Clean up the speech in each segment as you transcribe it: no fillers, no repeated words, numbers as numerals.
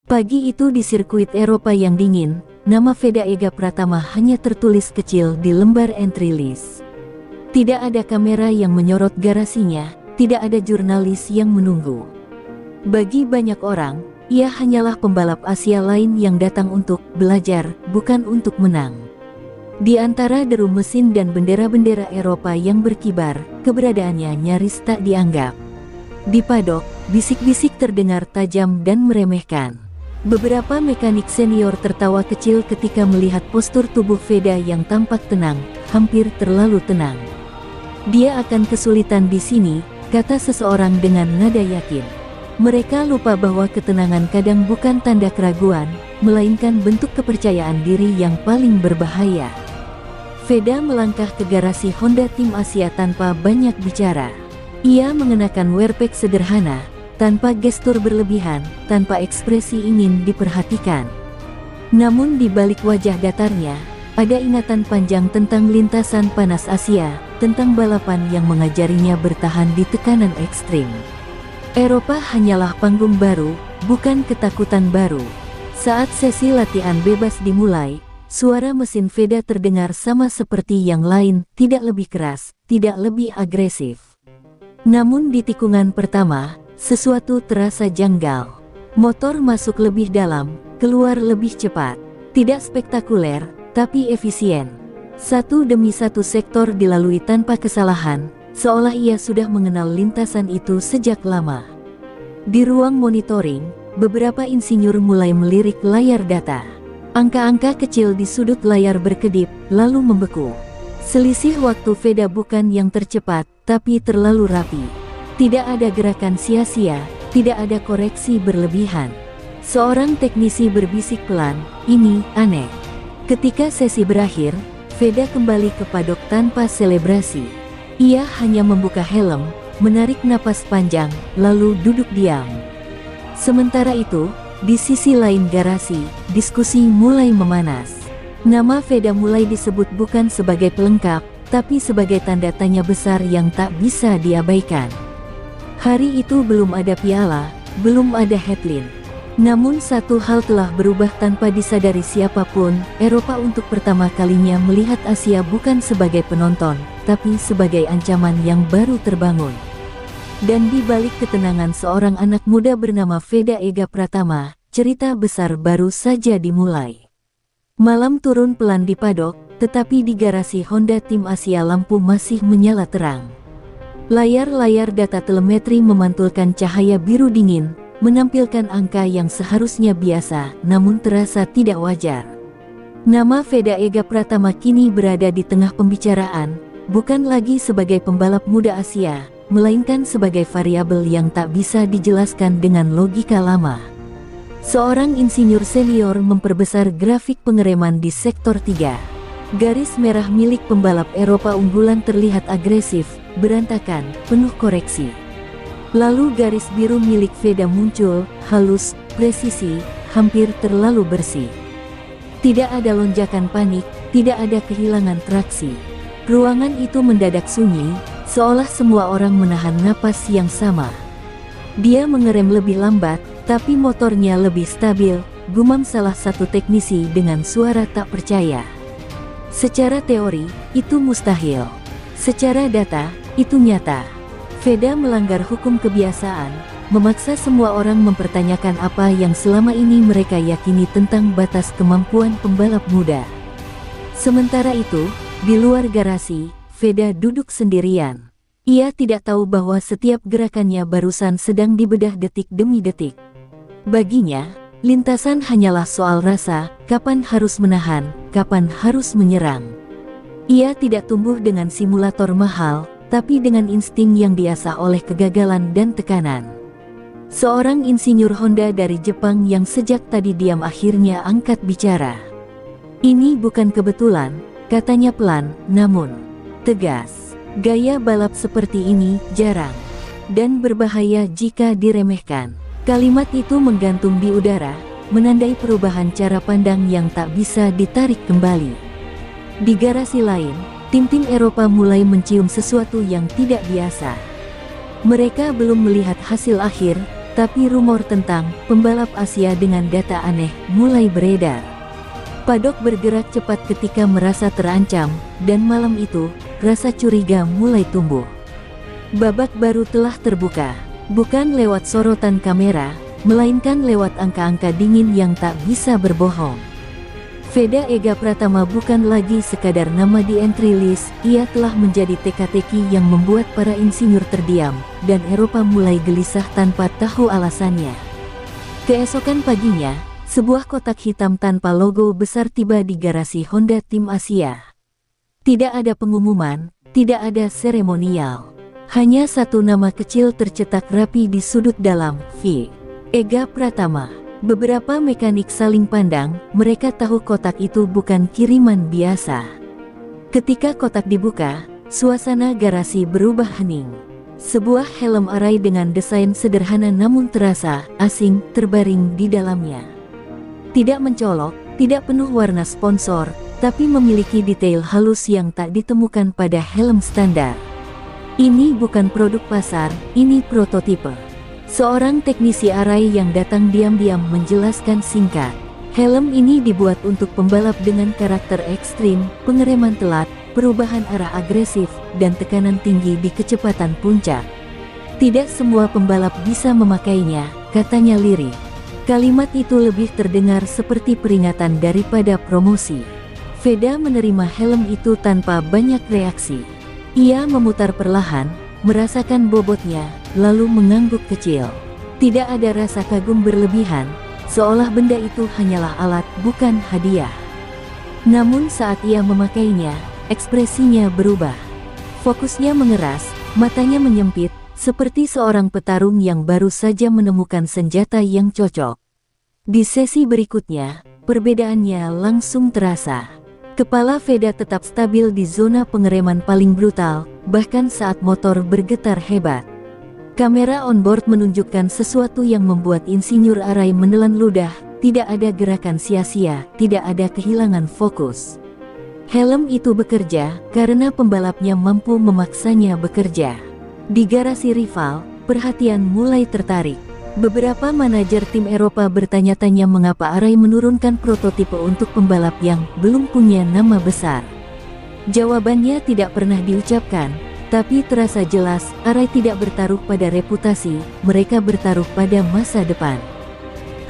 Pagi itu di sirkuit Eropa yang dingin, nama Veda Ega Pratama hanya tertulis kecil di lembar entry list. Tidak ada kamera yang menyorot garasinya, tidak ada jurnalis yang menunggu. Bagi banyak orang, ia hanyalah pembalap Asia lain yang datang untuk belajar, bukan untuk menang. Di antara deru mesin dan bendera-bendera Eropa yang berkibar, keberadaannya nyaris tak dianggap. Di padok, bisik-bisik terdengar tajam dan meremehkan. Beberapa mekanik senior tertawa kecil ketika melihat postur tubuh Veda yang tampak tenang, hampir terlalu tenang. Dia akan kesulitan di sini, kata seseorang dengan nada yakin. Mereka lupa bahwa ketenangan kadang bukan tanda keraguan, melainkan bentuk kepercayaan diri yang paling berbahaya. Veda melangkah ke garasi Honda Tim Asia tanpa banyak bicara. Ia mengenakan wearpack sederhana, tanpa gestur berlebihan, tanpa ekspresi ingin diperhatikan. Namun di balik wajah datarnya, ada ingatan panjang tentang lintasan panas Asia, tentang balapan yang mengajarinya bertahan di tekanan ekstrim. Eropa hanyalah panggung baru, bukan ketakutan baru. Saat sesi latihan bebas dimulai, suara mesin Veda terdengar sama seperti yang lain, tidak lebih keras, tidak lebih agresif. Namun di tikungan pertama, sesuatu terasa janggal. Motor masuk lebih dalam, keluar lebih cepat. Tidak spektakuler, tapi efisien. Satu demi satu sektor dilalui tanpa kesalahan, seolah ia sudah mengenal lintasan itu sejak lama. Di ruang monitoring, beberapa insinyur mulai melirik layar data. Angka-angka kecil di sudut layar berkedip, lalu membeku. Selisih waktu Veda bukan yang tercepat, tapi terlalu rapi. Tidak ada gerakan sia-sia, tidak ada koreksi berlebihan. Seorang teknisi berbisik pelan, ini aneh. Ketika sesi berakhir, Veda kembali ke padok tanpa selebrasi. Ia hanya membuka helm, menarik napas panjang, lalu duduk diam. Sementara itu, di sisi lain garasi, diskusi mulai memanas. Nama Veda mulai disebut bukan sebagai pelengkap, tapi sebagai tanda tanya besar yang tak bisa diabaikan. Hari itu belum ada piala, belum ada headline. Namun satu hal telah berubah tanpa disadari siapapun. Eropa untuk pertama kalinya melihat Asia bukan sebagai penonton, tapi sebagai ancaman yang baru terbangun. Dan di balik ketenangan seorang anak muda bernama Veda Ega Pratama, cerita besar baru saja dimulai. Malam turun pelan di padok, tetapi di garasi Honda Tim Asia lampu masih menyala terang. Layar-layar data telemetri memantulkan cahaya biru dingin, menampilkan angka yang seharusnya biasa, namun terasa tidak wajar. Nama Veda Ega Pratama kini berada di tengah pembicaraan, bukan lagi sebagai pembalap muda Asia, melainkan sebagai variabel yang tak bisa dijelaskan dengan logika lama. Seorang insinyur senior memperbesar grafik pengereman di sektor 3. Garis merah milik pembalap Eropa unggulan terlihat agresif, berantakan, penuh koreksi. Lalu garis biru milik Veda muncul, halus, presisi, hampir terlalu bersih. Tidak ada lonjakan panik, tidak ada kehilangan traksi. Ruangan itu mendadak sunyi, seolah semua orang menahan napas yang sama. Dia mengerem lebih lambat, tapi motornya lebih stabil, gumam salah satu teknisi dengan suara tak percaya. Secara teori, itu mustahil. Secara data, itu nyata. Veda melanggar hukum kebiasaan, memaksa semua orang mempertanyakan apa yang selama ini mereka yakini tentang batas kemampuan pembalap muda. Sementara itu, di luar garasi, Veda duduk sendirian. Ia tidak tahu bahwa setiap gerakannya barusan sedang dibedah detik demi detik. Baginya, lintasan hanyalah soal rasa, kapan harus menahan, kapan harus menyerang. Ia tidak tumbuh dengan simulator mahal, tapi dengan insting yang diasah oleh kegagalan dan tekanan. Seorang insinyur Honda dari Jepang yang sejak tadi diam akhirnya angkat bicara. Ini bukan kebetulan, katanya pelan, namun tegas. Gaya balap seperti ini jarang dan berbahaya jika diremehkan. Kalimat itu menggantung di udara, menandai perubahan cara pandang yang tak bisa ditarik kembali. Di garasi lain, tim-tim Eropa mulai mencium sesuatu yang tidak biasa. Mereka belum melihat hasil akhir, Tapi rumor tentang pembalap Asia dengan data aneh mulai beredar. Paddock bergerak cepat ketika merasa terancam, dan malam itu, rasa curiga mulai tumbuh. Babak baru telah terbuka, bukan lewat sorotan kamera, melainkan lewat angka-angka dingin yang tak bisa berbohong. Veda Ega Pratama bukan lagi sekadar nama di entry list, ia telah menjadi teka-teki yang membuat para insinyur terdiam, dan Eropa mulai gelisah tanpa tahu alasannya. Keesokan paginya, sebuah kotak hitam tanpa logo besar tiba di garasi Honda Tim Asia. Tidak ada pengumuman, tidak ada seremonial. Hanya satu nama kecil tercetak rapi di sudut dalam, V. Ega Pratama. Beberapa mekanik saling pandang, mereka tahu kotak itu bukan kiriman biasa. Ketika kotak dibuka, suasana garasi berubah hening. Sebuah helm arai dengan desain sederhana namun terasa asing terbaring di dalamnya. Tidak mencolok, tidak penuh warna sponsor, tapi memiliki detail halus yang tak ditemukan pada helm standar. Ini bukan produk pasar, ini prototipe. Seorang teknisi arai yang datang diam-diam menjelaskan singkat. Helm ini dibuat untuk pembalap dengan karakter ekstrim, pengereman telat, perubahan arah agresif, dan tekanan tinggi di kecepatan puncak. Tidak semua pembalap bisa memakainya, katanya lirih. Kalimat itu lebih terdengar seperti peringatan daripada promosi. Veda menerima helm itu tanpa banyak reaksi. Ia memutar perlahan, merasakan bobotnya, lalu mengangguk kecil. Tidak ada rasa kagum berlebihan, seolah benda itu hanyalah alat, bukan hadiah. Namun saat ia memakainya, ekspresinya berubah. Fokusnya mengeras, matanya menyempit, seperti seorang petarung yang baru saja menemukan senjata yang cocok. Di sesi berikutnya, perbedaannya langsung terasa. Kepala Veda tetap stabil di zona pengereman paling brutal, bahkan saat motor bergetar hebat. Kamera onboard menunjukkan sesuatu yang membuat insinyur arai menelan ludah, tidak ada gerakan sia-sia, tidak ada kehilangan fokus. Helm itu bekerja, karena pembalapnya mampu memaksanya bekerja. Di garasi rival, perhatian mulai tertarik. Beberapa manajer tim Eropa bertanya-tanya mengapa arai menurunkan prototipe untuk pembalap yang belum punya nama besar. Jawabannya tidak pernah diucapkan, tapi terasa jelas, arai tidak bertaruh pada reputasi, mereka bertaruh pada masa depan.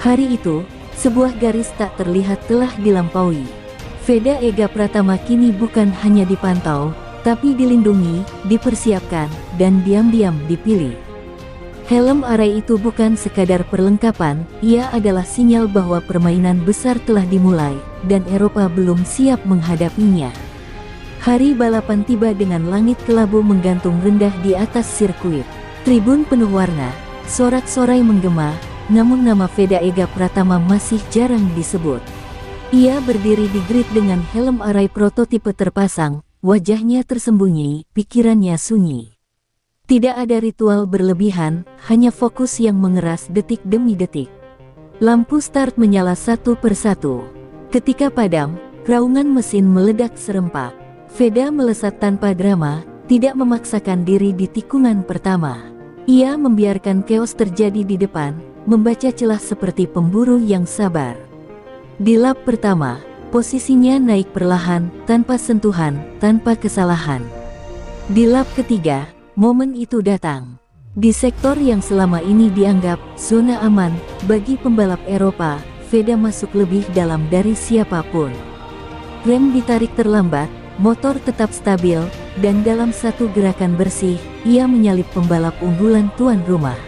Hari itu, sebuah garis tak terlihat telah dilampaui. Veda Ega Pratama kini bukan hanya dipantau, tapi dilindungi, dipersiapkan, dan diam-diam dipilih. Helm arai itu bukan sekadar perlengkapan, ia adalah sinyal bahwa permainan besar telah dimulai, dan Eropa belum siap menghadapinya. Hari balapan tiba dengan langit kelabu menggantung rendah di atas sirkuit. Tribun penuh warna, sorak-sorai menggema, namun nama Veda Ega Pratama masih jarang disebut. Ia berdiri di grid dengan helm arai prototipe terpasang, wajahnya tersembunyi, pikirannya sunyi. Tidak ada ritual berlebihan, hanya fokus yang mengeras detik demi detik. Lampu start menyala satu persatu. Ketika padam, raungan mesin meledak serempak. Veda melesat tanpa drama, tidak memaksakan diri di tikungan pertama. Ia membiarkan chaos terjadi di depan, membaca celah seperti pemburu yang sabar. Di lap pertama, posisinya naik perlahan, tanpa sentuhan, tanpa kesalahan. Di lap ketiga, momen itu datang. Di sektor yang selama ini dianggap zona aman bagi pembalap Eropa, Veda masuk lebih dalam dari siapapun. Rem ditarik terlambat, motor tetap stabil, dan dalam satu gerakan bersih, ia menyalip pembalap unggulan tuan rumah.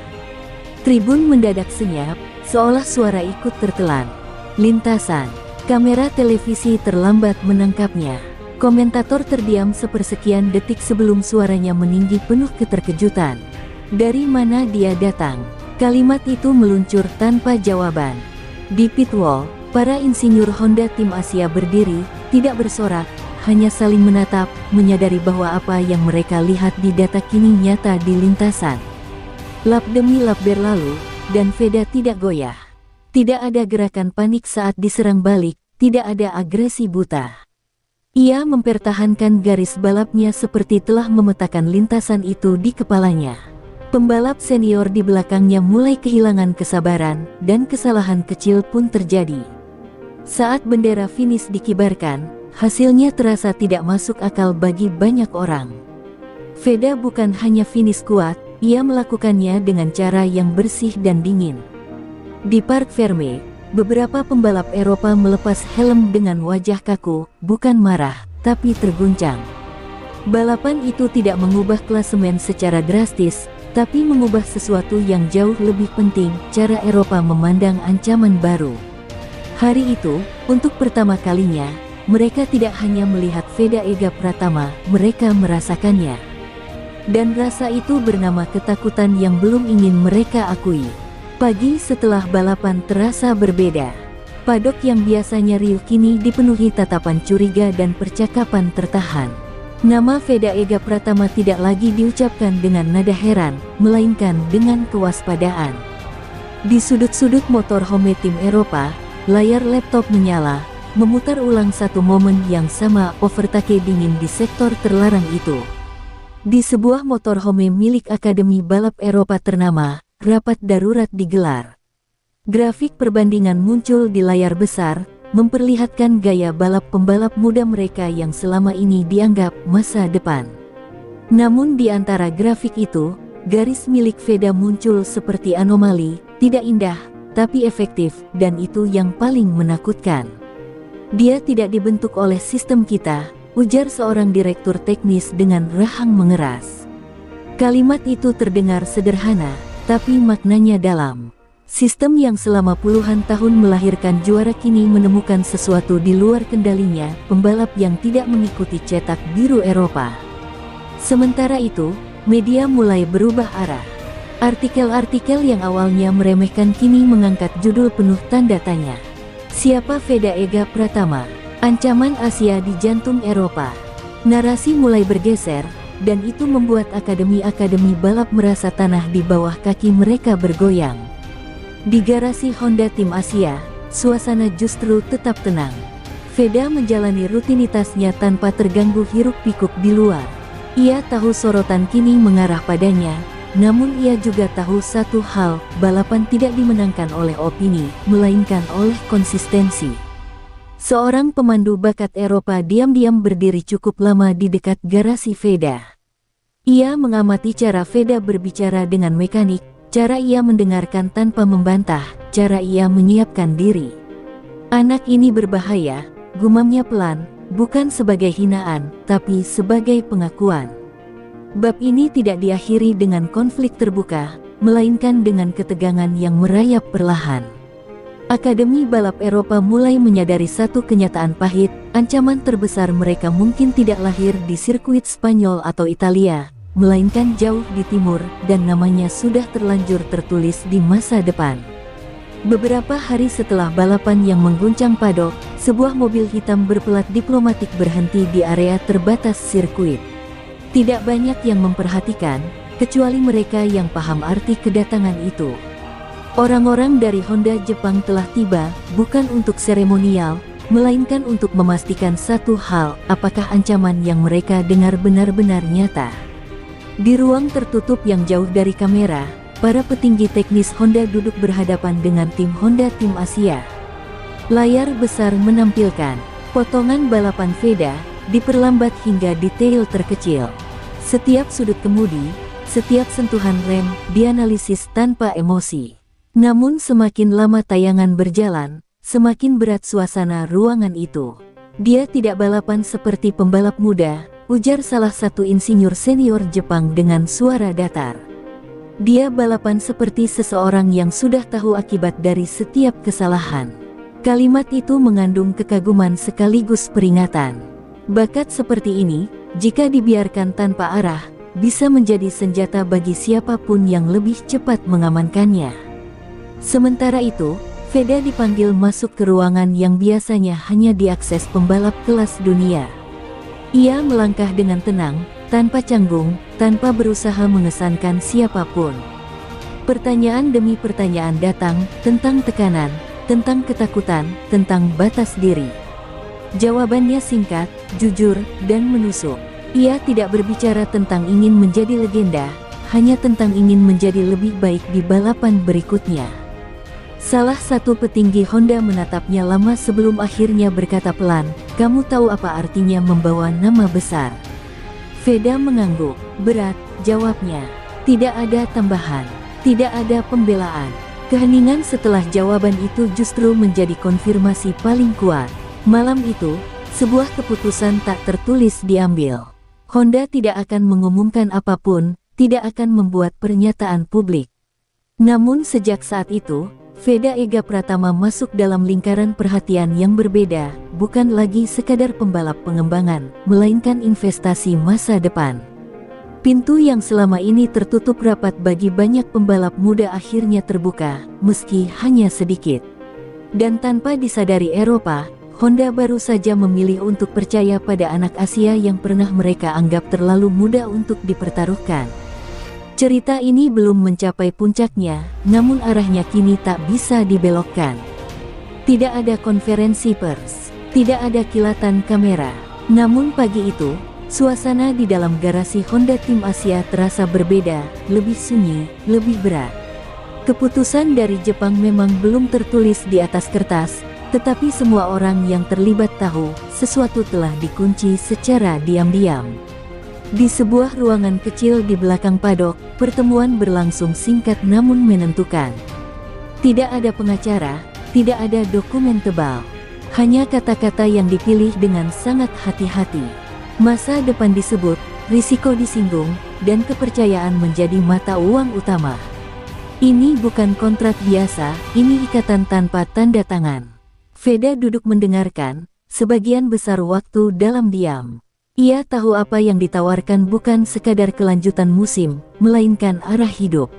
Tribun mendadak senyap, seolah suara ikut tertelan. Lintasan, kamera televisi terlambat menangkapnya. Komentator terdiam sepersekian detik sebelum suaranya meninggi penuh keterkejutan. Dari mana dia datang? Kalimat itu meluncur tanpa jawaban. Di pit wall, para insinyur Honda Tim Asia berdiri, tidak bersorak, hanya saling menatap, menyadari bahwa apa yang mereka lihat di data kini nyata di lintasan. Lap demi lap berlalu, dan Veda tidak goyah. Tidak ada gerakan panik saat diserang balik, tidak ada agresi buta. Ia mempertahankan garis balapnya seperti telah memetakan lintasan itu di kepalanya. Pembalap senior di belakangnya mulai kehilangan kesabaran, dan kesalahan kecil pun terjadi. Saat bendera finish dikibarkan, hasilnya terasa tidak masuk akal bagi banyak orang. Veda bukan hanya finish kuat, ia melakukannya dengan cara yang bersih dan dingin. Di Parc Fermé, beberapa pembalap Eropa melepas helm dengan wajah kaku, bukan marah, tapi terguncang. Balapan itu tidak mengubah klasemen secara drastis, tapi mengubah sesuatu yang jauh lebih penting, cara Eropa memandang ancaman baru. Hari itu, untuk pertama kalinya, mereka tidak hanya melihat Veda Ega Pratama, mereka merasakannya. Dan rasa itu bernama ketakutan yang belum ingin mereka akui. Pagi setelah balapan terasa berbeda. Padok yang biasanya riuh kini dipenuhi tatapan curiga dan percakapan tertahan. Nama Veda Ega Pratama tidak lagi diucapkan dengan nada heran, melainkan dengan kewaspadaan. Di sudut-sudut motorhome tim Eropa, layar laptop menyala, memutar ulang satu momen yang sama, overtake dingin di sektor terlarang itu. Di sebuah motorhome milik Akademi Balap Eropa ternama, rapat darurat digelar. Grafik perbandingan muncul di layar besar, memperlihatkan gaya balap pembalap muda mereka yang selama ini dianggap masa depan. Namun di antara grafik itu, garis milik Veda muncul seperti anomali, tidak indah, tapi efektif, dan itu yang paling menakutkan. Dia tidak dibentuk oleh sistem kita, ujar seorang direktur teknis dengan rahang mengeras. Kalimat itu terdengar sederhana, tapi maknanya dalam. Sistem yang selama puluhan tahun melahirkan juara kini menemukan sesuatu di luar kendalinya, pembalap yang tidak mengikuti cetak biru Eropa. Sementara itu, media mulai berubah arah. Artikel-artikel yang awalnya meremehkan kini mengangkat judul penuh tanda tanya. Siapa Veda Ega Pratama? Ancaman Asia di jantung Eropa. Narasi mulai bergeser, dan itu membuat akademi-akademi balap merasa tanah di bawah kaki mereka bergoyang. Di garasi Honda Tim Asia, suasana justru tetap tenang. Veda menjalani rutinitasnya tanpa terganggu hiruk-pikuk di luar. Ia tahu sorotan kini mengarah padanya, namun ia juga tahu satu hal, balapan tidak dimenangkan oleh opini, melainkan oleh konsistensi. Seorang pemandu bakat Eropa diam-diam berdiri cukup lama di dekat garasi Veda. Ia mengamati cara Veda berbicara dengan mekanik, cara ia mendengarkan tanpa membantah, cara ia menyiapkan diri. Anak ini berbahaya, gumamnya pelan, bukan sebagai hinaan, tapi sebagai pengakuan. Bab ini tidak diakhiri dengan konflik terbuka, melainkan dengan ketegangan yang merayap perlahan. Akademi Balap Eropa mulai menyadari satu kenyataan pahit, ancaman terbesar mereka mungkin tidak lahir di sirkuit Spanyol atau Italia, melainkan jauh di timur, dan namanya sudah terlanjur tertulis di masa depan. Beberapa hari setelah balapan yang mengguncang padok, sebuah mobil hitam berpelat diplomatik berhenti di area terbatas sirkuit. Tidak banyak yang memperhatikan, kecuali mereka yang paham arti kedatangan itu. Orang-orang dari Honda Jepang telah tiba, bukan untuk seremonial, melainkan untuk memastikan satu hal, apakah ancaman yang mereka dengar benar-benar nyata. Di ruang tertutup yang jauh dari kamera, para petinggi teknis Honda duduk berhadapan dengan tim Honda Tim Asia. Layar besar menampilkan potongan balapan Veda, diperlambat hingga detail terkecil. Setiap sudut kemudi, setiap sentuhan rem, dianalisis tanpa emosi. Namun semakin lama tayangan berjalan, semakin berat suasana ruangan itu. Dia tidak balapan seperti pembalap muda, ujar salah satu insinyur senior Jepang dengan suara datar. Dia balapan seperti seseorang yang sudah tahu akibat dari setiap kesalahan. Kalimat itu mengandung kekaguman sekaligus peringatan. Bakat seperti ini, jika dibiarkan tanpa arah, bisa menjadi senjata bagi siapapun yang lebih cepat mengamankannya. Sementara itu, Veda dipanggil masuk ke ruangan yang biasanya hanya diakses pembalap kelas dunia. Ia melangkah dengan tenang, tanpa canggung, tanpa berusaha mengesankan siapapun. Pertanyaan demi pertanyaan datang, tentang tekanan, tentang ketakutan, tentang batas diri. Jawabannya singkat, jujur, dan menusuk. Ia tidak berbicara tentang ingin menjadi legenda, hanya tentang ingin menjadi lebih baik di balapan berikutnya. Salah satu petinggi Honda menatapnya lama sebelum akhirnya berkata pelan, "Kamu tahu apa artinya membawa nama besar?" Veda mengangguk. "Berat," jawabnya. Tidak ada tambahan, tidak ada pembelaan. Keheningan setelah jawaban itu justru menjadi konfirmasi paling kuat. Malam itu, sebuah keputusan tak tertulis diambil. Honda tidak akan mengumumkan apapun, tidak akan membuat pernyataan publik. Namun sejak saat itu, Veda Ega Pratama masuk dalam lingkaran perhatian yang berbeda, bukan lagi sekadar pembalap pengembangan, melainkan investasi masa depan. Pintu yang selama ini tertutup rapat bagi banyak pembalap muda akhirnya terbuka, meski hanya sedikit. Dan tanpa disadari Eropa, Honda baru saja memilih untuk percaya pada anak Asia yang pernah mereka anggap terlalu muda untuk dipertaruhkan. Cerita ini belum mencapai puncaknya, namun arahnya kini tak bisa dibelokkan. Tidak ada konferensi pers, tidak ada kilatan kamera. Namun pagi itu, suasana di dalam garasi Honda Tim Asia terasa berbeda, lebih sunyi, lebih berat. Keputusan dari Jepang memang belum tertulis di atas kertas, tetapi semua orang yang terlibat tahu, sesuatu telah dikunci secara diam-diam. Di sebuah ruangan kecil di belakang padok, pertemuan berlangsung singkat namun menentukan. Tidak ada pengacara, tidak ada dokumen tebal. Hanya kata-kata yang dipilih dengan sangat hati-hati. Masa depan disebut, risiko disinggung, dan kepercayaan menjadi mata uang utama. Ini bukan kontrak biasa, ini ikatan tanpa tanda tangan. Veda duduk mendengarkan, sebagian besar waktu dalam diam. Ia tahu apa yang ditawarkan bukan sekadar kelanjutan musim, melainkan arah hidup.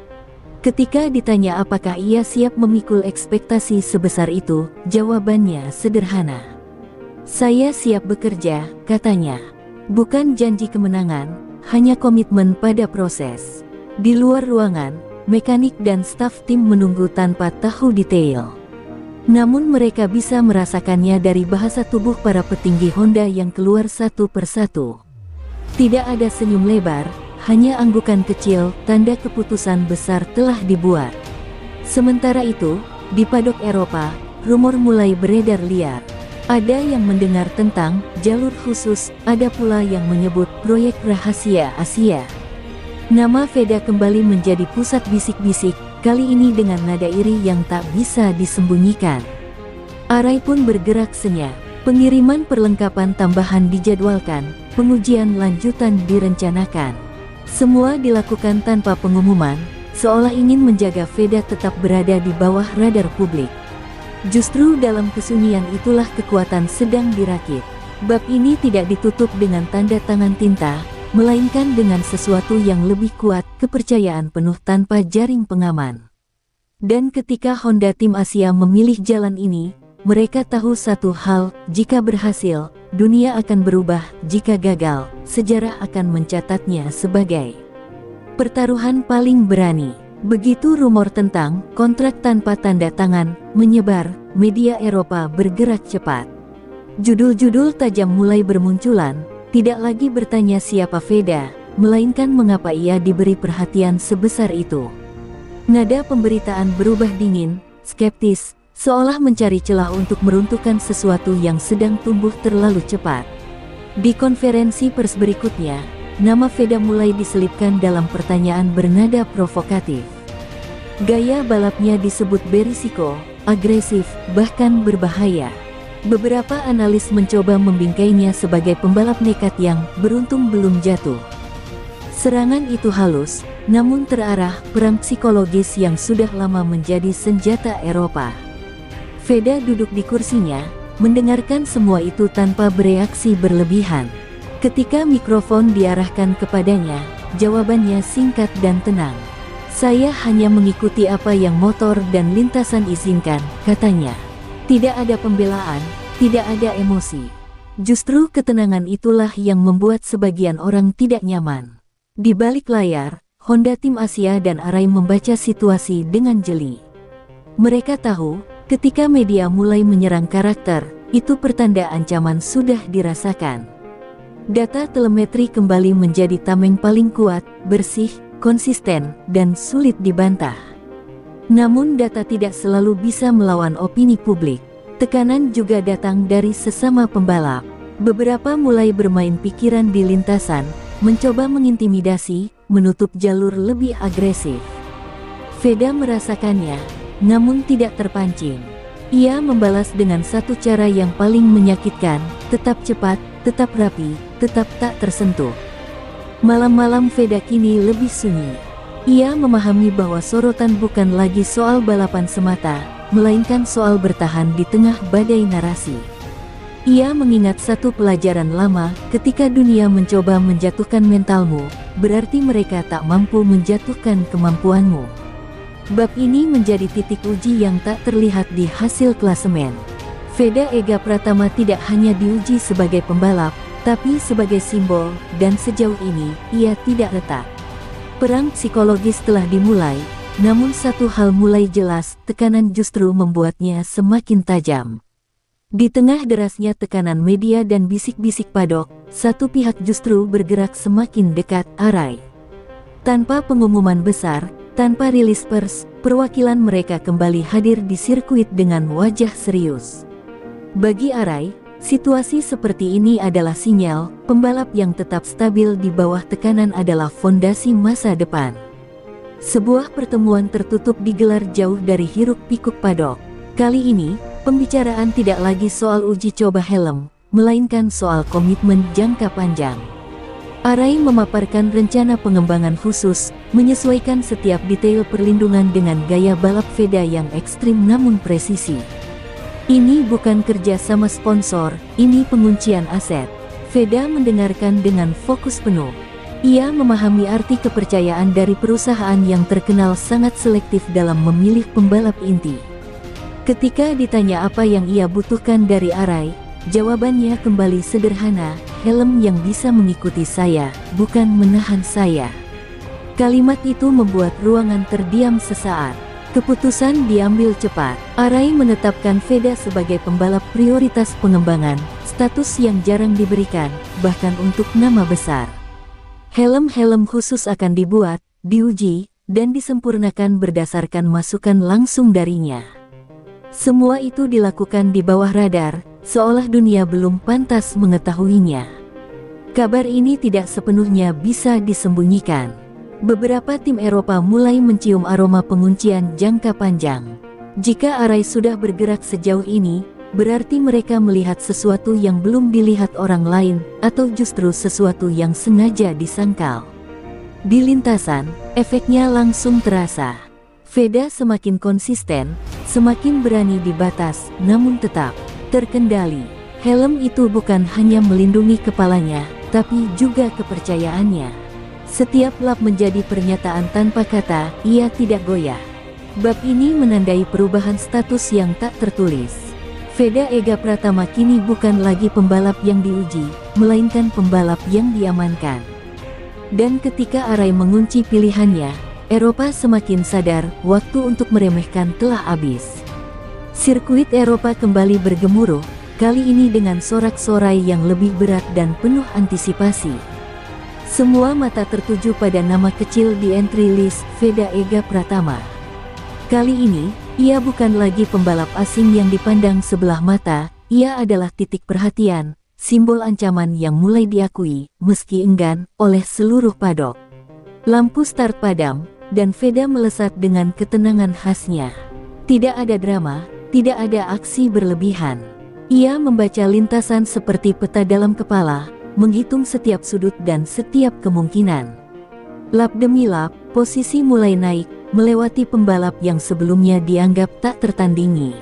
Ketika ditanya apakah ia siap memikul ekspektasi sebesar itu, jawabannya sederhana. "Saya siap bekerja," katanya. Bukan janji kemenangan, hanya komitmen pada proses. Di luar ruangan, mekanik dan staf tim menunggu tanpa tahu detail. Namun mereka bisa merasakannya dari bahasa tubuh para petinggi Honda yang keluar satu persatu. Tidak ada senyum lebar, hanya anggukan kecil, tanda keputusan besar telah dibuat. Sementara itu, di padok Eropa, rumor mulai beredar liar. Ada yang mendengar tentang jalur khusus, ada pula yang menyebut proyek rahasia Asia. Nama Veda kembali menjadi pusat bisik-bisik, kali ini dengan nada iri yang tak bisa disembunyikan. Arai pun bergerak senyap. Pengiriman perlengkapan tambahan dijadwalkan, pengujian lanjutan direncanakan. Semua dilakukan tanpa pengumuman, seolah ingin menjaga Veda tetap berada di bawah radar publik. Justru dalam kesunyian itulah kekuatan sedang dirakit. Bab ini tidak ditutup dengan tanda tangan tinta, melainkan dengan sesuatu yang lebih kuat, kepercayaan penuh tanpa jaring pengaman. Dan ketika Honda Tim Asia memilih jalan ini, mereka tahu satu hal, jika berhasil, dunia akan berubah, jika gagal, sejarah akan mencatatnya sebagai pertaruhan paling berani. Begitu rumor tentang kontrak tanpa tanda tangan menyebar, media Eropa bergerak cepat. Judul-judul tajam mulai bermunculan, tidak lagi bertanya siapa Veda, melainkan mengapa ia diberi perhatian sebesar itu. Nada pemberitaan berubah dingin, skeptis, seolah mencari celah untuk meruntuhkan sesuatu yang sedang tumbuh terlalu cepat. Di konferensi pers berikutnya, nama Veda mulai diselipkan dalam pertanyaan bernada provokatif. Gaya balapnya disebut berisiko, agresif, bahkan berbahaya. Beberapa analis mencoba membingkainya sebagai pembalap nekat yang beruntung belum jatuh. Serangan itu halus, namun terarah, perang psikologis yang sudah lama menjadi senjata Eropa. Veda duduk di kursinya, mendengarkan semua itu tanpa bereaksi berlebihan. Ketika mikrofon diarahkan kepadanya, jawabannya singkat dan tenang. "Saya hanya mengikuti apa yang motor dan lintasan izinkan," katanya. Tidak ada pembelaan, tidak ada emosi. Justru ketenangan itulah yang membuat sebagian orang tidak nyaman. Di balik layar, Honda Tim Asia dan Arai membaca situasi dengan jeli. Mereka tahu, ketika media mulai menyerang karakter, itu pertanda ancaman sudah dirasakan. Data telemetri kembali menjadi tameng paling kuat, bersih, konsisten, dan sulit dibantah. Namun data tidak selalu bisa melawan opini publik. Tekanan juga datang dari sesama pembalap. Beberapa mulai bermain pikiran di lintasan, mencoba mengintimidasi, menutup jalur lebih agresif. Veda merasakannya, namun tidak terpancing. Ia membalas dengan satu cara yang paling menyakitkan, tetap cepat, tetap rapi, tetap tak tersentuh. Malam-malam Veda kini lebih sunyi. Ia memahami bahwa sorotan bukan lagi soal balapan semata, melainkan soal bertahan di tengah badai narasi. Ia mengingat satu pelajaran lama, ketika dunia mencoba menjatuhkan mentalmu, berarti mereka tak mampu menjatuhkan kemampuanmu. Bab ini menjadi titik uji yang tak terlihat di hasil klasemen. Veda Ega Pratama tidak hanya diuji sebagai pembalap, tapi sebagai simbol, dan sejauh ini, ia tidak retak. Perang psikologis telah dimulai, namun satu hal mulai jelas, tekanan justru membuatnya semakin tajam. Di tengah derasnya tekanan media dan bisik-bisik padok, satu pihak justru bergerak semakin dekat, Arai. Tanpa pengumuman besar, tanpa rilis pers, perwakilan mereka kembali hadir di sirkuit dengan wajah serius. Bagi Arai, situasi seperti ini adalah sinyal, pembalap yang tetap stabil di bawah tekanan adalah fondasi masa depan. Sebuah pertemuan tertutup digelar jauh dari hiruk-pikuk padok. Kali ini, pembicaraan tidak lagi soal uji coba helm, melainkan soal komitmen jangka panjang. Arai memaparkan rencana pengembangan khusus, menyesuaikan setiap detail perlindungan dengan gaya balap Veda yang ekstrim namun presisi. Ini bukan kerja sama sponsor, ini penguncian aset. Veda mendengarkan dengan fokus penuh. Ia memahami arti kepercayaan dari perusahaan yang terkenal sangat selektif dalam memilih pembalap inti. Ketika ditanya apa yang ia butuhkan dari Arai, jawabannya kembali sederhana, helm yang bisa mengikuti saya, bukan menahan saya. Kalimat itu membuat ruangan terdiam sesaat. Keputusan diambil cepat. Arai menetapkan Veda sebagai pembalap prioritas pengembangan, status yang jarang diberikan, bahkan untuk nama besar. Helm-helm khusus akan dibuat, diuji, dan disempurnakan berdasarkan masukan langsung darinya. Semua itu dilakukan di bawah radar, seolah dunia belum pantas mengetahuinya. Kabar ini tidak sepenuhnya bisa disembunyikan. Beberapa tim Eropa mulai mencium aroma penguncian jangka panjang. Jika Arai sudah bergerak sejauh ini, berarti mereka melihat sesuatu yang belum dilihat orang lain, atau justru sesuatu yang sengaja disangkal. Di lintasan, efeknya langsung terasa. Veda semakin konsisten, semakin berani di batas, namun tetap terkendali. Helm itu bukan hanya melindungi kepalanya, tapi juga kepercayaannya. Setiap lap menjadi pernyataan tanpa kata, ia tidak goyah. Bab ini menandai perubahan status yang tak tertulis. Veda Ega Pratama kini bukan lagi pembalap yang diuji, melainkan pembalap yang diamankan. Dan ketika Arai mengunci pilihannya, Eropa semakin sadar, waktu untuk meremehkan telah habis. Sirkuit Eropa kembali bergemuruh, kali ini dengan sorak-sorai yang lebih berat dan penuh antisipasi. Semua mata tertuju pada nama kecil di entry list, Veda Ega Pratama. Kali ini, ia bukan lagi pembalap asing yang dipandang sebelah mata, ia adalah titik perhatian, simbol ancaman yang mulai diakui, meski enggan, oleh seluruh padok. Lampu start padam, dan Veda melesat dengan ketenangan khasnya. Tidak ada drama, tidak ada aksi berlebihan. Ia membaca lintasan seperti peta dalam kepala, menghitung setiap sudut dan setiap kemungkinan. Lap demi lap, posisi mulai naik, melewati pembalap yang sebelumnya dianggap tak tertandingi.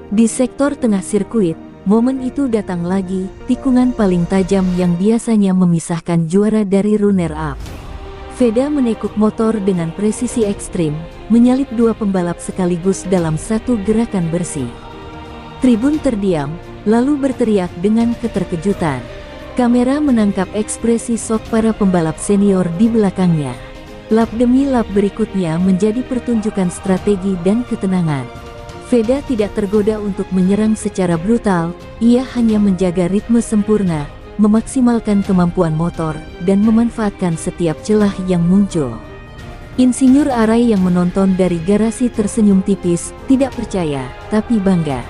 Di sektor tengah sirkuit, momen itu datang lagi, tikungan paling tajam yang biasanya memisahkan juara dari runner-up. Veda menekuk motor dengan presisi ekstrim, menyalip dua pembalap sekaligus dalam satu gerakan bersih. Tribun terdiam, lalu berteriak dengan keterkejutan. Kamera menangkap ekspresi sok para pembalap senior di belakangnya. Lap demi lap berikutnya menjadi pertunjukan strategi dan ketenangan. Veda tidak tergoda untuk menyerang secara brutal, ia hanya menjaga ritme sempurna, memaksimalkan kemampuan motor, dan memanfaatkan setiap celah yang muncul. Insinyur Arai yang menonton dari garasi tersenyum tipis, tidak percaya, tapi bangga.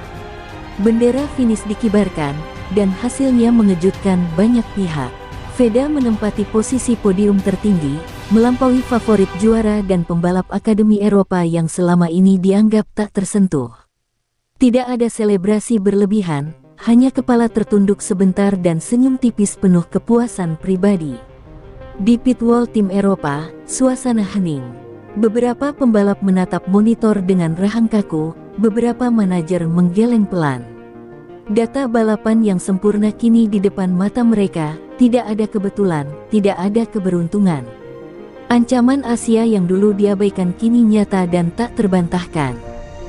Bendera finish dikibarkan, dan hasilnya mengejutkan banyak pihak. Veda menempati posisi podium tertinggi, melampaui favorit juara dan pembalap Akademi Eropa yang selama ini dianggap tak tersentuh. Tidak ada selebrasi berlebihan, hanya kepala tertunduk sebentar dan senyum tipis penuh kepuasan pribadi. Di pit wall tim Eropa, suasana hening. Beberapa pembalap menatap monitor dengan rahang kaku, beberapa manajer menggeleng pelan. Data balapan yang sempurna kini di depan mata mereka, tidak ada kebetulan, tidak ada keberuntungan. Ancaman Asia yang dulu diabaikan kini nyata dan tak terbantahkan.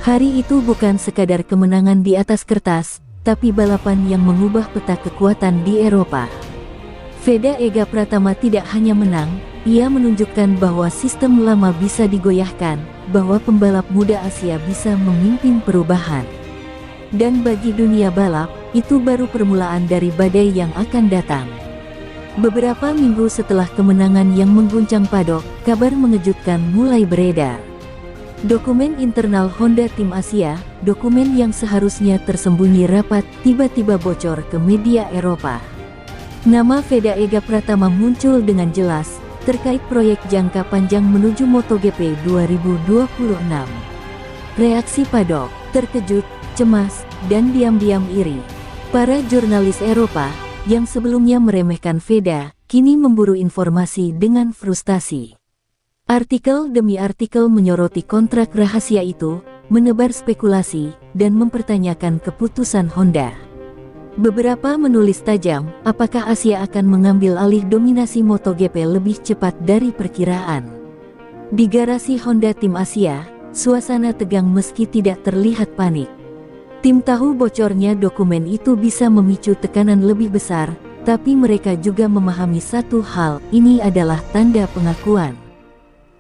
Hari itu bukan sekadar kemenangan di atas kertas, tapi balapan yang mengubah peta kekuatan di Eropa. Veda Ega Pratama tidak hanya menang, ia menunjukkan bahwa sistem lama bisa digoyahkan, bahwa pembalap muda Asia bisa memimpin perubahan. Dan bagi dunia balap, itu baru permulaan dari badai yang akan datang. Beberapa minggu setelah kemenangan yang mengguncang paddock, kabar mengejutkan mulai beredar. Dokumen internal Honda Tim Asia, dokumen yang seharusnya tersembunyi rapat, tiba-tiba bocor ke media Eropa. Nama Veda Ega Pratama muncul dengan jelas, terkait proyek jangka panjang menuju MotoGP 2026. Reaksi paddock, terkejut, cemas, dan diam-diam iri. Para jurnalis Eropa, yang sebelumnya meremehkan Veda, kini memburu informasi dengan frustasi. Artikel demi artikel menyoroti kontrak rahasia itu, menebar spekulasi, dan mempertanyakan keputusan Honda. Beberapa menulis tajam, apakah Asia akan mengambil alih dominasi MotoGP lebih cepat dari perkiraan. Di garasi Honda Tim Asia, suasana tegang meski tidak terlihat panik. Tim tahu bocornya dokumen itu bisa memicu tekanan lebih besar, tapi mereka juga memahami satu hal, ini adalah tanda pengakuan.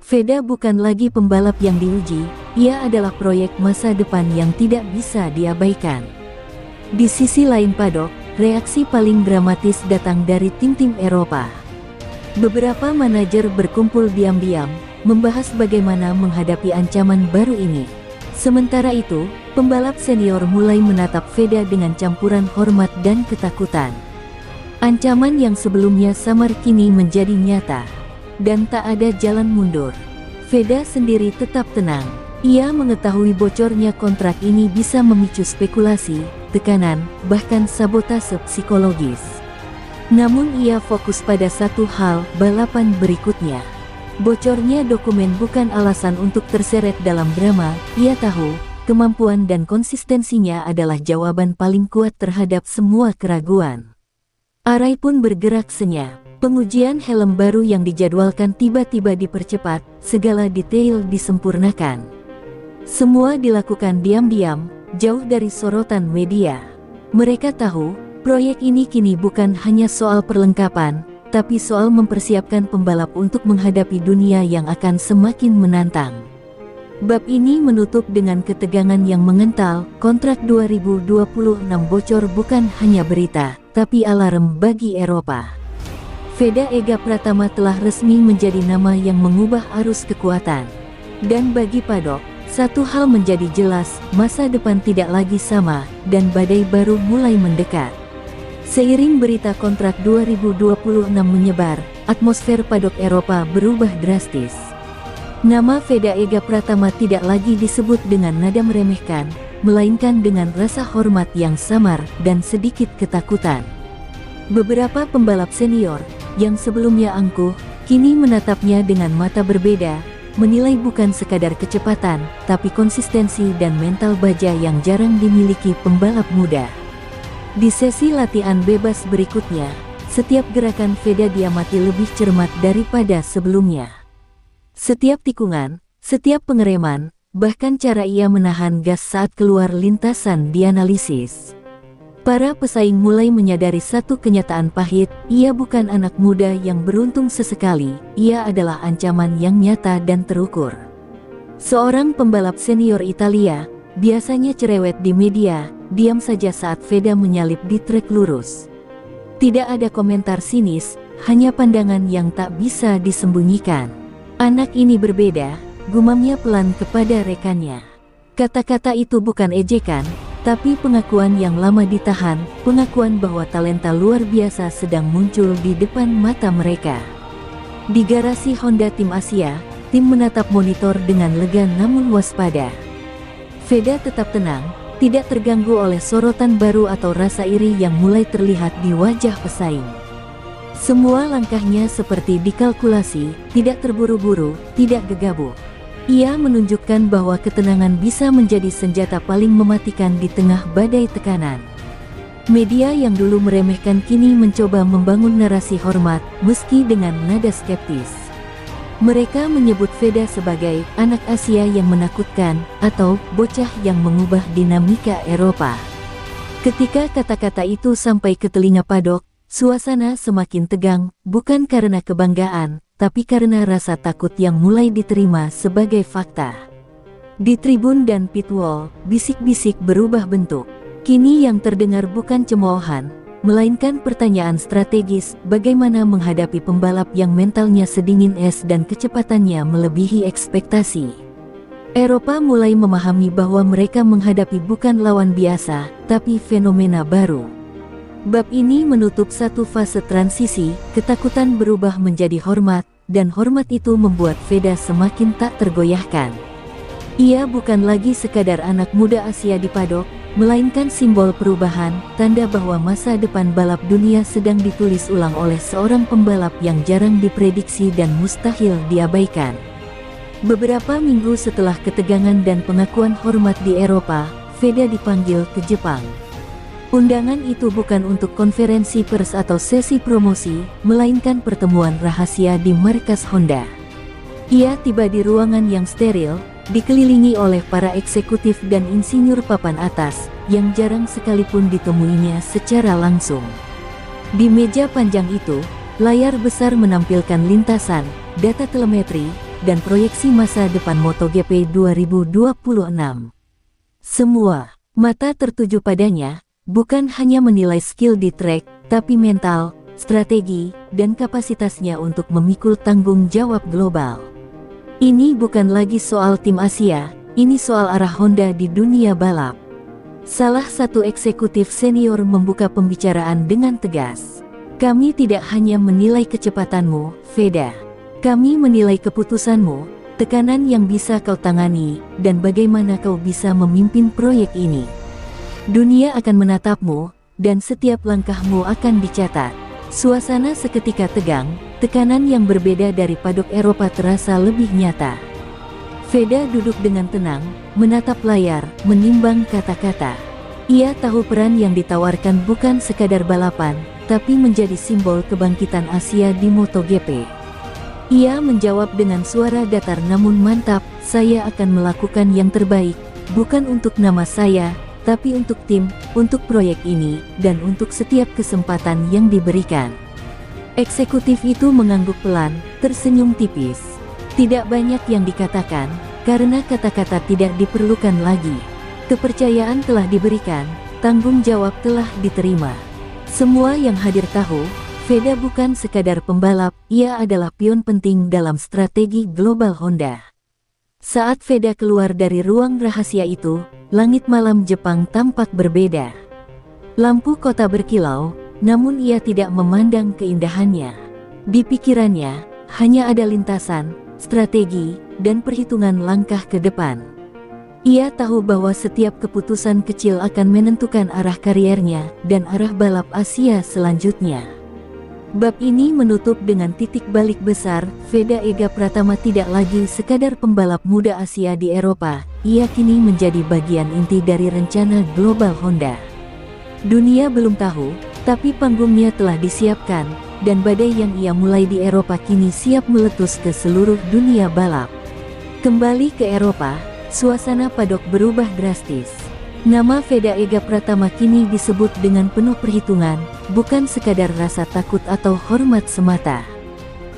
Veda bukan lagi pembalap yang diuji, ia adalah proyek masa depan yang tidak bisa diabaikan. Di sisi lain paddock, reaksi paling dramatis datang dari tim-tim Eropa. Beberapa manajer berkumpul diam-diam, membahas bagaimana menghadapi ancaman baru ini. Sementara itu, pembalap senior mulai menatap Veda dengan campuran hormat dan ketakutan. Ancaman yang sebelumnya samar kini menjadi nyata, dan tak ada jalan mundur. Veda sendiri tetap tenang. Ia mengetahui bocornya kontrak ini bisa memicu spekulasi, tekanan, bahkan sabotase psikologis. Namun ia fokus pada satu hal, balapan berikutnya. Bocornya dokumen bukan alasan untuk terseret dalam drama, ia tahu, kemampuan dan konsistensinya adalah jawaban paling kuat terhadap semua keraguan. Arai pun bergerak senyap. Pengujian helm baru yang dijadwalkan tiba-tiba dipercepat, segala detail disempurnakan. Semua dilakukan diam-diam, jauh dari sorotan media. Mereka tahu, proyek ini kini bukan hanya soal perlengkapan, tapi soal mempersiapkan pembalap untuk menghadapi dunia yang akan semakin menantang. Bab ini menutup dengan ketegangan yang mengental, kontrak 2026 bocor bukan hanya berita, tapi alarm bagi Eropa. Veda Ega Pratama telah resmi menjadi nama yang mengubah arus kekuatan. Dan bagi paddock, satu hal menjadi jelas, masa depan tidak lagi sama, dan badai baru mulai mendekat. Seiring berita kontrak 2026 menyebar, atmosfer paddock Eropa berubah drastis. Nama Veda Ega Pratama tidak lagi disebut dengan nada meremehkan, melainkan dengan rasa hormat yang samar dan sedikit ketakutan. Beberapa pembalap senior, yang sebelumnya angkuh, kini menatapnya dengan mata berbeda, menilai bukan sekadar kecepatan, tapi konsistensi dan mental baja yang jarang dimiliki pembalap muda. Di sesi latihan bebas berikutnya, setiap gerakan Veda diamati lebih cermat daripada sebelumnya. Setiap tikungan, setiap pengereman, bahkan cara ia menahan gas saat keluar lintasan dianalisis. Para pesaing mulai menyadari satu kenyataan pahit, ia bukan anak muda yang beruntung sesekali, ia adalah ancaman yang nyata dan terukur. Seorang pembalap senior Italia, biasanya cerewet di media, diam saja saat Veda menyalip di trek lurus. Tidak ada komentar sinis, hanya pandangan yang tak bisa disembunyikan. Anak ini berbeda, gumamnya pelan kepada rekannya. Kata-kata itu bukan ejekan, tapi pengakuan yang lama ditahan, pengakuan bahwa talenta luar biasa sedang muncul di depan mata mereka. Di garasi Honda Tim Asia, tim menatap monitor dengan lega namun waspada. Veda tetap tenang, tidak terganggu oleh sorotan baru atau rasa iri yang mulai terlihat di wajah pesaing. Semua langkahnya seperti dikalkulasi, tidak terburu-buru, tidak gegabah. Ia menunjukkan bahwa ketenangan bisa menjadi senjata paling mematikan di tengah badai tekanan. Media yang dulu meremehkan kini mencoba membangun narasi hormat, meski dengan nada skeptis. Mereka menyebut Veda sebagai anak Asia yang menakutkan, atau bocah yang mengubah dinamika Eropa. Ketika kata-kata itu sampai ke telinga Paddock, suasana semakin tegang, bukan karena kebanggaan, tapi karena rasa takut yang mulai diterima sebagai fakta. Di tribun dan pit wall, bisik-bisik berubah bentuk. Kini yang terdengar bukan cemoohan, melainkan pertanyaan strategis, bagaimana menghadapi pembalap yang mentalnya sedingin es dan kecepatannya melebihi ekspektasi. Eropa mulai memahami bahwa mereka menghadapi bukan lawan biasa, tapi fenomena baru. Bab ini menutup satu fase transisi, ketakutan berubah menjadi hormat, dan hormat itu membuat Veda semakin tak tergoyahkan. Ia bukan lagi sekadar anak muda Asia di Paddock, melainkan simbol perubahan, tanda bahwa masa depan balap dunia sedang ditulis ulang oleh seorang pembalap yang jarang diprediksi dan mustahil diabaikan. Beberapa minggu setelah ketegangan dan pengakuan hormat di Eropa, Veda dipanggil ke Jepang. Undangan itu bukan untuk konferensi pers atau sesi promosi, melainkan pertemuan rahasia di markas Honda. Ia tiba di ruangan yang steril, dikelilingi oleh para eksekutif dan insinyur papan atas, yang jarang sekalipun ditemuinya secara langsung. Di meja panjang itu, layar besar menampilkan lintasan, data telemetri, dan proyeksi masa depan MotoGP 2026. Semua mata tertuju padanya, bukan hanya menilai skill di trek, tapi mental, strategi, dan kapasitasnya untuk memikul tanggung jawab global. Ini bukan lagi soal tim Asia, ini soal arah Honda di dunia balap. Salah satu eksekutif senior membuka pembicaraan dengan tegas. Kami tidak hanya menilai kecepatanmu, Veda. Kami menilai keputusanmu, tekanan yang bisa kau tangani, dan bagaimana kau bisa memimpin proyek ini. Dunia akan menatapmu, dan setiap langkahmu akan dicatat. Suasana seketika tegang, tekanan yang berbeda dari Paddock Eropa terasa lebih nyata. Veda duduk dengan tenang, menatap layar, menimbang kata-kata. Ia tahu peran yang ditawarkan bukan sekadar balapan, tapi menjadi simbol kebangkitan Asia di MotoGP. Ia menjawab dengan suara datar namun mantap, saya akan melakukan yang terbaik, bukan untuk nama saya, tapi untuk tim, untuk proyek ini, dan untuk setiap kesempatan yang diberikan. Eksekutif itu mengangguk pelan, tersenyum tipis. Tidak banyak yang dikatakan, karena kata-kata tidak diperlukan lagi. Kepercayaan telah diberikan, tanggung jawab telah diterima. Semua yang hadir tahu, Veda bukan sekadar pembalap, ia adalah pion penting dalam strategi global Honda. Saat Veda keluar dari ruang rahasia itu, langit malam Jepang tampak berbeda. Lampu kota berkilau, namun ia tidak memandang keindahannya. Di pikirannya, hanya ada lintasan, strategi, dan perhitungan langkah ke depan. Ia tahu bahwa setiap keputusan kecil akan menentukan arah kariernya dan arah balap Asia selanjutnya. Bab ini menutup dengan titik balik besar, Veda Ega Pratama tidak lagi sekadar pembalap muda Asia di Eropa, ia kini menjadi bagian inti dari rencana global Honda. Dunia belum tahu, tapi panggungnya telah disiapkan, dan badai yang ia mulai di Eropa kini siap meletus ke seluruh dunia balap. Kembali ke Eropa, suasana Paddock berubah drastis. Nama Veda Ega Pratama kini disebut dengan penuh perhitungan, bukan sekadar rasa takut atau hormat semata.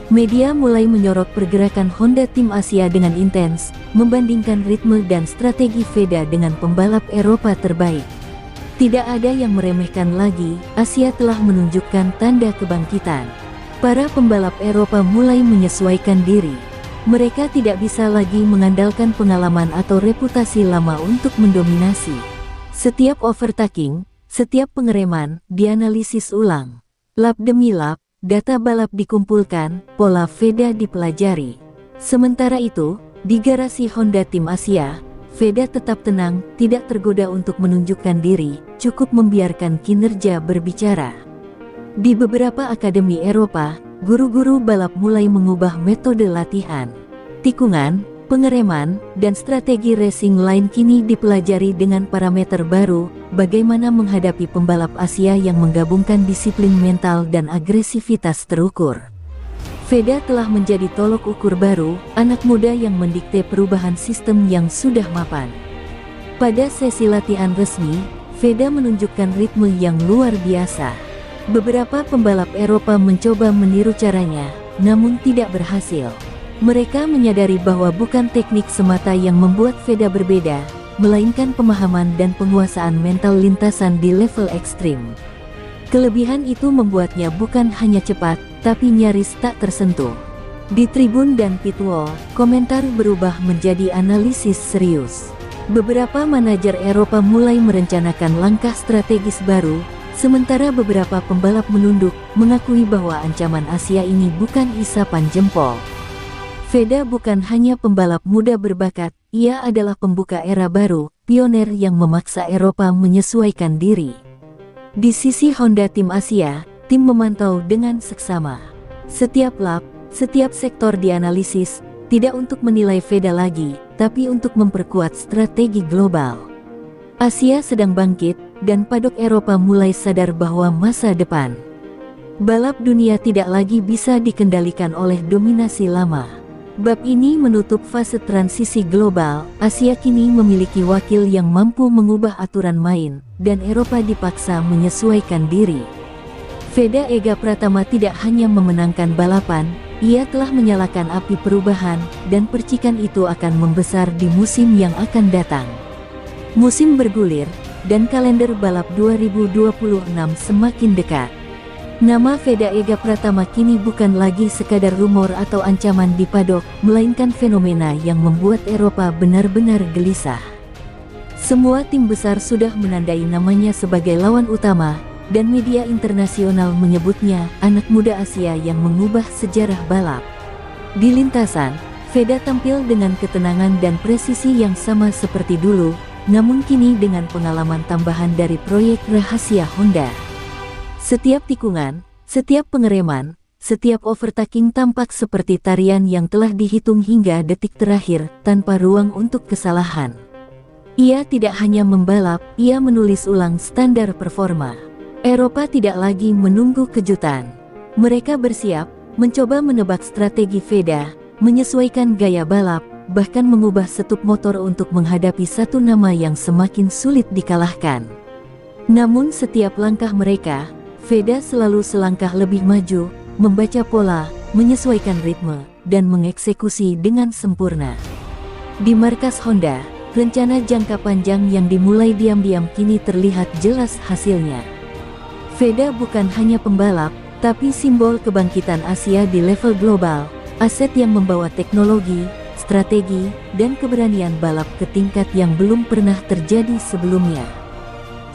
Media mulai menyorot pergerakan Honda Tim Asia dengan intens, membandingkan ritme dan strategi Veda dengan pembalap Eropa terbaik. Tidak ada yang meremehkan lagi, Asia telah menunjukkan tanda kebangkitan. Para pembalap Eropa mulai menyesuaikan diri. Mereka tidak bisa lagi mengandalkan pengalaman atau reputasi lama untuk mendominasi. Setiap overtaking, setiap pengereman, dianalisis ulang. Lap demi lap, data balap dikumpulkan, pola Veda dipelajari. Sementara itu, di garasi Honda Tim Asia, Veda tetap tenang, tidak tergoda untuk menunjukkan diri, cukup membiarkan kinerja berbicara. Di beberapa akademi Eropa, guru-guru balap mulai mengubah metode latihan. Tikungan, pengereman, dan strategi racing line kini dipelajari dengan parameter baru, bagaimana menghadapi pembalap Asia yang menggabungkan disiplin mental dan agresivitas terukur. Veda telah menjadi tolok ukur baru, anak muda yang mendikte perubahan sistem yang sudah mapan. Pada sesi latihan resmi, Veda menunjukkan ritme yang luar biasa. Beberapa pembalap Eropa mencoba meniru caranya, namun tidak berhasil. Mereka menyadari bahwa bukan teknik semata yang membuat Veda berbeda, melainkan pemahaman dan penguasaan mental lintasan di level ekstrim. Kelebihan itu membuatnya bukan hanya cepat, tapi nyaris tak tersentuh. Di tribun dan pit wall, komentar berubah menjadi analisis serius. Beberapa manajer Eropa mulai merencanakan langkah strategis baru, sementara beberapa pembalap menunduk, mengakui bahwa ancaman Asia ini bukan isapan jempol. Veda bukan hanya pembalap muda berbakat, ia adalah pembuka era baru, pioner yang memaksa Eropa menyesuaikan diri. Di sisi Honda Tim Asia, tim memantau dengan seksama. Setiap lap, setiap sektor dianalisis, tidak untuk menilai Veda lagi, tapi untuk memperkuat strategi global. Asia sedang bangkit, dan padok Eropa mulai sadar bahwa masa depan balap dunia tidak lagi bisa dikendalikan oleh dominasi lama. Bab ini menutup fase transisi global. Asia kini memiliki wakil yang mampu mengubah aturan main, dan Eropa dipaksa menyesuaikan diri. Veda Ega Pratama tidak hanya memenangkan balapan, ia telah menyalakan api perubahan, dan percikan itu akan membesar di musim yang akan datang. Musim bergulir, dan kalender balap 2026 semakin dekat. Nama Veda Ega Pratama kini bukan lagi sekadar rumor atau ancaman di padok, melainkan fenomena yang membuat Eropa benar-benar gelisah. Semua tim besar sudah menandai namanya sebagai lawan utama, dan media internasional menyebutnya anak muda Asia yang mengubah sejarah balap. Di lintasan, Veda tampil dengan ketenangan dan presisi yang sama seperti dulu, namun kini dengan pengalaman tambahan dari proyek rahasia Honda. Setiap tikungan, setiap pengereman, setiap overtaking tampak seperti tarian yang telah dihitung hingga detik terakhir, tanpa ruang untuk kesalahan. Ia tidak hanya membalap, ia menulis ulang standar performa. Eropa tidak lagi menunggu kejutan. Mereka bersiap, mencoba menebak strategi Veda, menyesuaikan gaya balap, bahkan mengubah setup motor untuk menghadapi satu nama yang semakin sulit dikalahkan. Namun setiap langkah mereka, Veda selalu selangkah lebih maju, membaca pola, menyesuaikan ritme, dan mengeksekusi dengan sempurna. Di markas Honda, rencana jangka panjang yang dimulai diam-diam kini terlihat jelas hasilnya. Veda bukan hanya pembalap, tapi simbol kebangkitan Asia di level global, aset yang membawa teknologi, strategi, dan keberanian balap ke tingkat yang belum pernah terjadi sebelumnya.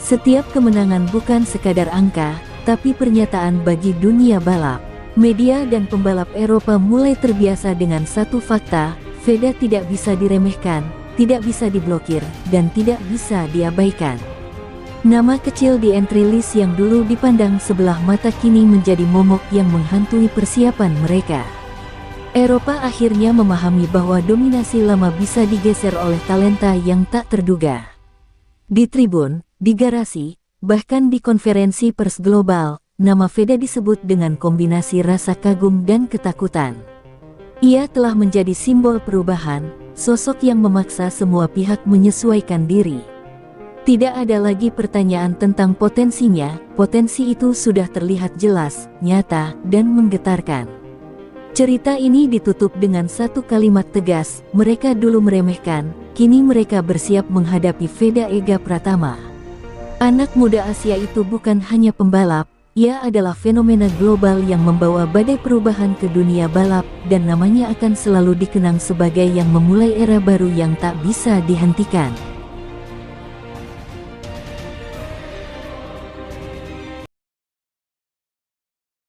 Setiap kemenangan bukan sekadar angka, tapi pernyataan bagi dunia balap. Media dan pembalap Eropa mulai terbiasa dengan satu fakta, Veda tidak bisa diremehkan, tidak bisa diblokir, dan tidak bisa diabaikan. Nama kecil di entry list yang dulu dipandang sebelah mata kini menjadi momok yang menghantui persiapan mereka. Eropa akhirnya memahami bahwa dominasi lama bisa digeser oleh talenta yang tak terduga. Di tribun, di garasi, bahkan di konferensi pers global, nama Veda disebut dengan kombinasi rasa kagum dan ketakutan. Ia telah menjadi simbol perubahan, sosok yang memaksa semua pihak menyesuaikan diri. Tidak ada lagi pertanyaan tentang potensinya, potensi itu sudah terlihat jelas, nyata, dan menggetarkan. Cerita ini ditutup dengan satu kalimat tegas, mereka dulu meremehkan, kini mereka bersiap menghadapi Veda Ega Pratama. Anak muda Asia itu bukan hanya pembalap, Ia adalah fenomena global yang membawa badai perubahan ke dunia balap, dan namanya akan selalu dikenang sebagai yang memulai era baru yang tak bisa dihentikan.